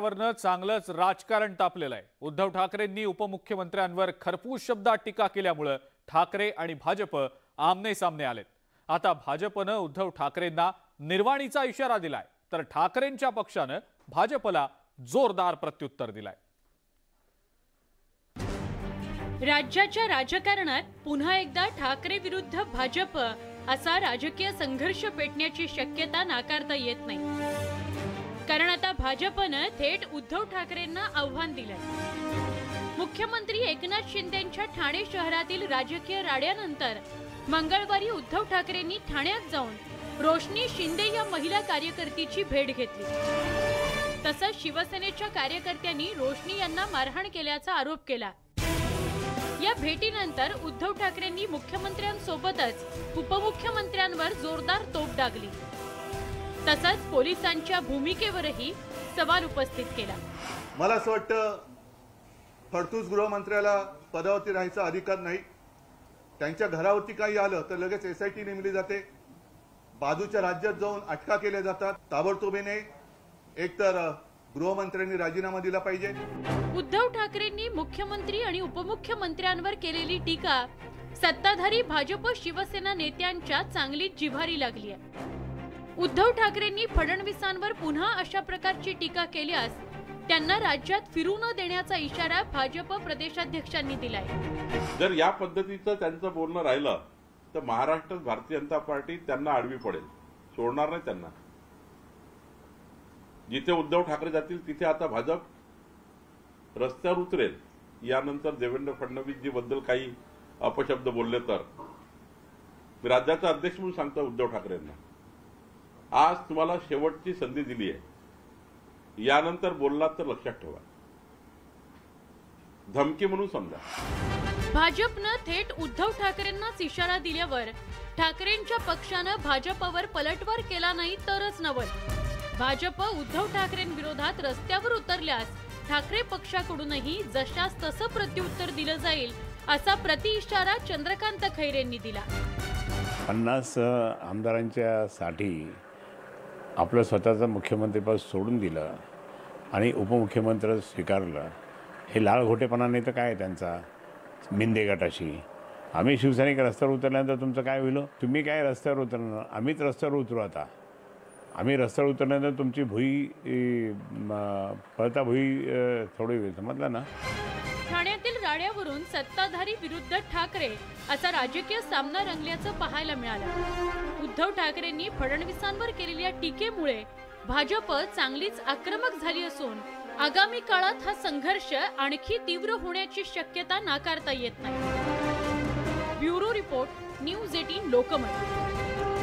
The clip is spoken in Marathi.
विषयावरनं चांगलंच राजकारण तापलेलं आहे। उद्धव ठाकरेंनी उपमुख्यमंत्र्यांवर खरपूस शब्दात टीका केल्यामुळे ठाकरे आणि भाजप आमने सामने आलेत। आता भाजपनं उद्धव ठाकरेंना निर्वाणीचा इशारा दिलाय, तर ठाकरेंच्या पक्षानं भाजपला जोरदार प्रत्युत्तर दिलाय। राज्याच्या राजकारणात पुन्हा एकदा ठाकरे विरुद्ध भाजप असा राजकीय संघर्ष पेटण्याची शक्यता नाकारता येत नाही, कारण आता भाजपनं थेट उद्धव ठाकरेंना आव्हान दिलंय। मुख्यमंत्री एकनाथ शिंदेंच्या ठाणे शहरातील राजकीय राड्यानंतर मंगळवारी उद्धव ठाकरेंनी ठाण्यात जाऊन रोशनी शिंदे या महिला कार्यकर्तीची भेट घेतली। तसंच शिवसेनेच्या कार्यकर्त्यांनी रोशनी यांना मारहाण केल्याचा आरोप केला। या भेटीनंतर उद्धव ठाकरेंनी मुख्यमंत्र्यांसोबतच उपमुख्यमंत्र्यांवर जोरदार तोफ डागली। तसंच पोलिसांच्या भूमिकेवरही सवाल उपस्थित केला। मला असं वाटतं फडतूस गृहमंत्र्याला पदावरती राहायचा अधिकार नाही। त्यांच्या घरावरती काही आलं तर लगेच SIT नेमली जाते, बाजूच्या राज्यात जाऊन अटका केल्या जातात। ताबडतोबीने एकतर गृहमंत्र्यांनी राजीनामा दिला पाहिजे। उद्धव ठाकरेंनी मुख्यमंत्री आणि उपमुख्यमंत्र्यांवर केलेली टीका सत्ताधारी भाजप शिवसेना नेत्यांच्या चांगलीच जिव्हारी लागली आहे। उद्धव ठाकरेंनी फडणवीसांवर पुन्हा अशा प्रकारची टीका केल्यास त्यांना राज्यात फिरू न देण्याचा इशारा भाजप प्रदेशाध्यक्षांनी दिलाय। जर या पद्धतीचं त्यांचं बोलणं राहिलं तर महाराष्ट्रात भारतीय जनता पार्टी त्यांना आडवी पडेल, सोडणार नाही त्यांना। जिथे उद्धव ठाकरे जातील तिथे आता भाजप रस्त्यावर उतरेल। यानंतर देवेंद्र फडणवीस जी बद्दल काही अपशब्द बोलले तर मी राज्याचा अध्यक्ष म्हणून सांगतो उद्धव ठाकरेंना, आज तुम्हाला शेवटची संधी दिली आहे, यानंतर बोललात तर लक्षात ठेवा, धमकी म्हणून समजा। भाजपनं थेट उद्धव ठाकरेंनाच इशारा दिल्यावर ठाकरेंच्या पक्षानं भाजपवर पलटवार केला नाही तरच नवल। भाजप उद्धव ठाकरेंविरोधात रस्त्यावर उतरल्यास ठाकरे पक्षाकडूनही जशास तसं प्रत्युत्तर दिलं जाईल असा प्रतिइशारा चंद्रकांत खैरेंनी दिला। 50 आमदारांच्या साठी आपलं स्वतःचं मुख्यमंत्रीपद सोडून दिलं आणि उपमुख्यमंत्री स्वीकारलं, हे लाळघोटेपणा नाही तर काय त्यांचा मिंदे गटाशी। आम्ही शिवसैनिक रस्त्यावर उतरल्यानंतर तुमचं काय होईल? तुम्ही काय रस्त्यावर उतरणार? आम्हीच रस्त्यावर उतरू। आता आम्ही रस्त्यावर उतरल्यानंतर तुमची भुई पळता भुई थोडी होईल, समजलं ना? ठाण्यातील राड्यावरून सत्ताधारी विरुद्ध ठाकरे असा राजकीय सामना रंगल्याचं पाहायला मिळालं। उद्धव ठाकरेंनी फडणवीसांवर केलेल्या टीकेमुळे भाजप चांगलीच आक्रमक झाली असून आगामी काळात हा संघर्ष आणखी तीव्र होण्याची शक्यता नाकारता येत नाही। Bureau report, news 18 Lokmat.